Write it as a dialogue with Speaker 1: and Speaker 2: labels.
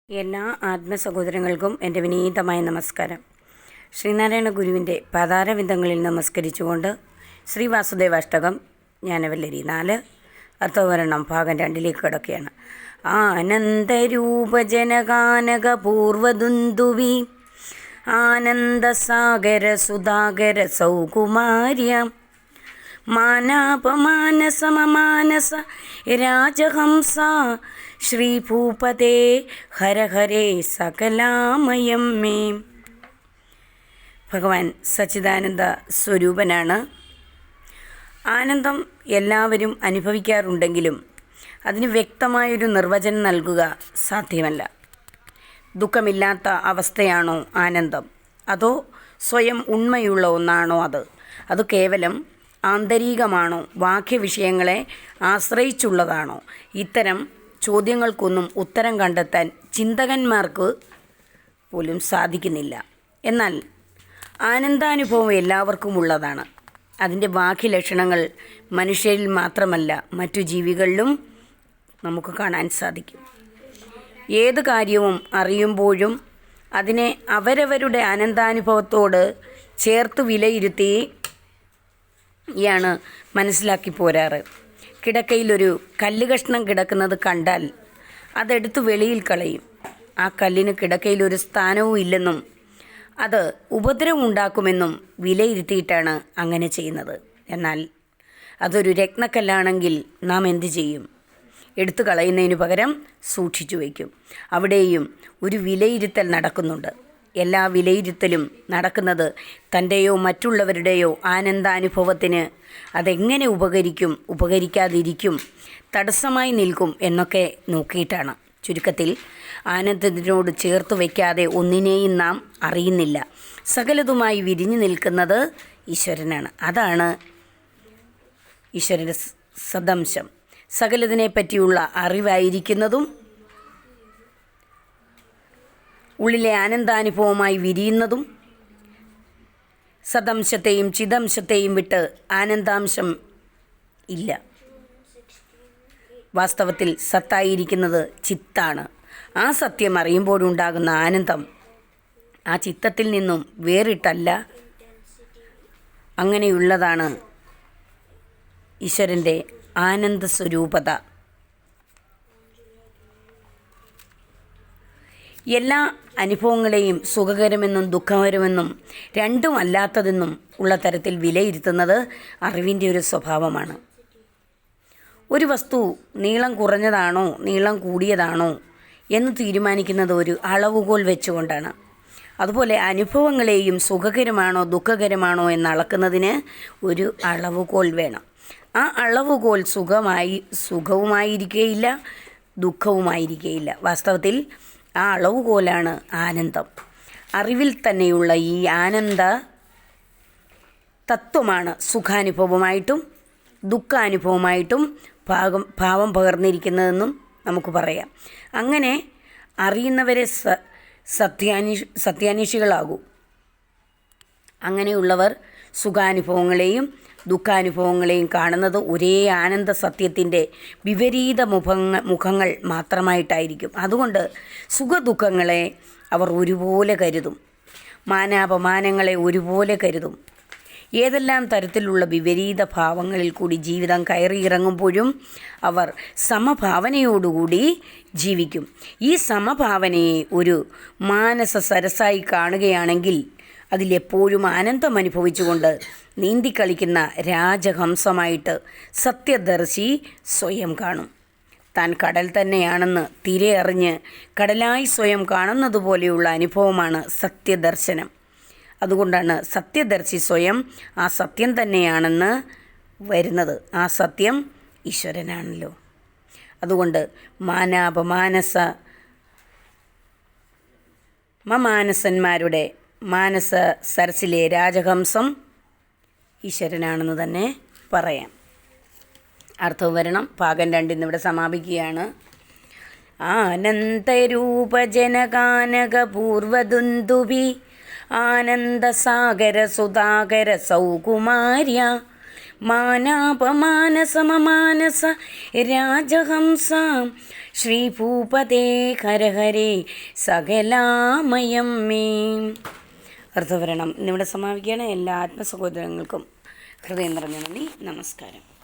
Speaker 1: എല്ലാ ആത്മസഹോദരങ്ങൾക്കും എൻ്റെ വിനീതമായ നമസ്കാരം. ശ്രീനാരായണ ഗുരുവിൻ്റെ പാതാരവിന്ദങ്ങളിൽ നമസ്കരിച്ചുകൊണ്ട് ശ്രീ വാസുദേവാഷ്ടകം ജ്ഞാനവല്ലരി 4 അർത്ഥവരണം ഭാഗം 2ലേക്ക് കടക്കുകയാണ്. ആനന്ദരൂപജനകാനകപൂർവദുന്ദുവി ആനന്ദസാഗര സുധാകര സൗകുമാര്യ മാനാപമാനസമമാനസ രാജഹംസ ശ്രീഭൂപതേ ഹര ഹരേ സകലാമയം മേ. ഭഗവാൻ സച്ചിദാനന്ദ സ്വരൂപനാണ്. ആനന്ദം എല്ലാവരും അനുഭവിക്കാറുണ്ടെങ്കിലും അതിന് വ്യക്തമായൊരു നിർവചനം നൽകുക സാധ്യമല്ല. ദുഃഖമില്ലാത്ത അവസ്ഥയാണോ ആനന്ദം, അതോ സ്വയം ഉണ്മയുള്ള ഒന്നാണോ അത് കേവലം ആന്തരികമാണോ, ബാഹ്യവിഷയങ്ങളെ ആശ്രയിച്ചുള്ളതാണോ? ഇത്തരം ചോദ്യങ്ങൾക്കൊന്നും ഉത്തരം കണ്ടെത്താൻ ചിന്തകന്മാർക്ക് പോലും സാധിക്കുന്നില്ല. എന്നാൽ ആനന്ദാനുഭവം എല്ലാവർക്കും ഉള്ളതാണ്. അതിൻ്റെ ബാഹ്യലക്ഷണങ്ങൾ മനുഷ്യരിൽ മാത്രമല്ല മറ്റു ജീവികളിലും നമുക്ക് കാണാൻ സാധിക്കും. ഏത് കാര്യവും അറിയുമ്പോഴും അതിനെ അവരവരുടെ ആനന്ദാനുഭവത്തോട് ചേർത്ത് വിലയിരുത്തിയാണ് മനസ്സിലാക്കി പോരാറ്. കിടക്കയിലൊരു കല്ല് കഷ്ണം കിടക്കുന്നത് കണ്ടാൽ അതെടുത്ത് വെളിയിൽ കളയും. ആ കല്ലിന് കിടക്കയിലൊരു സ്ഥാനവും ഇല്ലെന്നും അത് ഉപദ്രവം ഉണ്ടാക്കുമെന്നും വിലയിരുത്തിയിട്ടാണ് അങ്ങനെ ചെയ്യുന്നത്. എന്നാൽ അതൊരു രത്നക്കല്ലാണെങ്കിൽ നാം എന്തു ചെയ്യും? എടുത്തു കളയുന്നതിന് പകരം സൂക്ഷിച്ചു വയ്ക്കും. അവിടെയും ഒരു വിലയിരുത്തൽ നടക്കുന്നുണ്ട്. എല്ലാ വിലയിരുത്തലും നടക്കുന്നത് തൻ്റെയോ മറ്റുള്ളവരുടെയോ ആനന്ദാനുഭവത്തിന് അതെങ്ങനെ ഉപകരിക്കും, ഉപകരിക്കാതിരിക്കും, തടസ്സമായി നിൽക്കും എന്നൊക്കെ നോക്കിയിട്ടാണ്. ചുരുക്കത്തിൽ ആനന്ദത്തിനോട് ചേർത്ത് വയ്ക്കാതെ ഒന്നിനെയും നാം അറിയുന്നില്ല. സകലതുമായി വിരിഞ്ഞു നിൽക്കുന്നത് ഈശ്വരനാണ്. അതാണ് ഈശ്വരൻ്റെ സദംശം. സകലതിനെ പറ്റിയുള്ള അറിവായിരിക്കുന്നതും ഉള്ളിലെ ആനന്ദാനുഭവമായി വിരിയുന്നതും സദംശത്തെയും ചിദംശത്തെയും വിട്ട് ആനന്ദാംശം ഇല്ല. വാസ്തവത്തിൽ സത്തായിരിക്കുന്നത് ചിത്താണ്. ആ സത്യം അറിയുമ്പോഴുണ്ടാകുന്ന ആനന്ദം ആ ചിത്തത്തിൽ നിന്നും വേറിട്ടല്ല. അങ്ങനെയുള്ളതാണ് ഈശ്വരൻ്റെ ആനന്ദ സ്വരൂപത. എല്ലാ അനുഭവങ്ങളെയും സുഖകരമെന്നും ദുഃഖകരമെന്നും രണ്ടും അല്ലാത്തതെന്നും ഉള്ള തരത്തിൽ വിലയിരുത്തുന്നത് അറിവിൻ്റെ ഒരു സ്വഭാവമാണ്. ഒരു വസ്തു നീളം കുറഞ്ഞതാണോ നീളം കൂടിയതാണോ എന്ന് തീരുമാനിക്കുന്നത് ഒരു അളവുകോൽ വെച്ചുകൊണ്ടാണ്. അതുപോലെ അനുഭവങ്ങളെയും സുഖകരമാണോ ദുഃഖകരമാണോ എന്ന് അളക്കുന്നതിന് ഒരു അളവുകോൽ വേണം. ആ അളവുകോൽ സുഖവുമായിരിക്കുകയില്ല, ദുഃഖവുമായിരിക്കുകയില്ല. വാസ്തവത്തിൽ ആ അളവുകോലാണ് ആനന്ദം. അറിവിൽ തന്നെയുള്ള ഈ ആനന്ദ തത്വമാണ് സുഖാനുഭവമായിട്ടും ദുഃഖാനുഭവമായിട്ടും ഭാവം പകർന്നിരിക്കുന്നതെന്നും നമുക്ക് പറയാം. അങ്ങനെ അറിയുന്നവരെ സത്യാന്വേഷികളാകൂ. അങ്ങനെയുള്ളവർ സുഖാനുഭവങ്ങളെയും ദുഃഖാനുഭവങ്ങളെയും കാണുന്നത് ഒരേ ആനന്ദ സത്യത്തിൻ്റെ വിപരീത മുഖങ്ങൾ മാത്രമായിട്ടായിരിക്കും. അതുകൊണ്ട് സുഖദുഃഖങ്ങളെ അവർ ഒരുപോലെ കരുതും, മാനാപമാനങ്ങളെ ഒരുപോലെ കരുതും. ഏതെല്ലാം തരത്തിലുള്ള വിപരീത ഭാവങ്ങളിൽ കൂടി ജീവിതം കയറിയിറങ്ങുമ്പോഴും അവർ സമഭാവനയോടുകൂടി ജീവിക്കും. ഈ സമഭാവനയെ ഒരു മാനസ സരസായി കാണുകയാണെങ്കിൽ അതിലെപ്പോഴും ആനന്ദം അനുഭവിച്ചുകൊണ്ട് നീന്തിക്കളിക്കുന്ന രാജഹംസമായിട്ട് സത്യദർശി സ്വയം കാണും. താൻ കടൽ തന്നെയാണെന്ന് തിരയറിഞ്ഞ് കടലായി സ്വയം കാണുന്നത് പോലെയുള്ള അനുഭവമാണ് സത്യദർശനം. അതുകൊണ്ടാണ് സത്യദർശി സ്വയം ആ സത്യം തന്നെയാണെന്ന് വരുന്നത്. ആ സത്യം ഈശ്വരനാണല്ലോ. അതുകൊണ്ട് മാനസന്മാരുടെ മാനസ സരസിലെ രാജഹംസം ഈശ്വരനാണെന്ന് തന്നെ പറയാം. അർത്ഥവരണം ഭാഗം 2 ഇന്നിവിടെ സമാപിക്കുകയാണ്. ആനന്ദരൂപജനകാനകപൂർവദുന്ദുഭി ആനന്ദസാഗര സുധാകര സൗകുമാര്യ മാനാപമാനസമമാനസ രാജഹംസ ശ്രീഭൂപതേ ഹരഹരേ സകലാമയം മേ. അർത്ഥവരണം ഇന്നിവിടെ സമാപിക്കുകയാണ്. എല്ലാ ആത്മസഹോദരങ്ങൾക്കും ഹൃദയം നിറഞ്ഞ നന്ദി. നമസ്കാരം.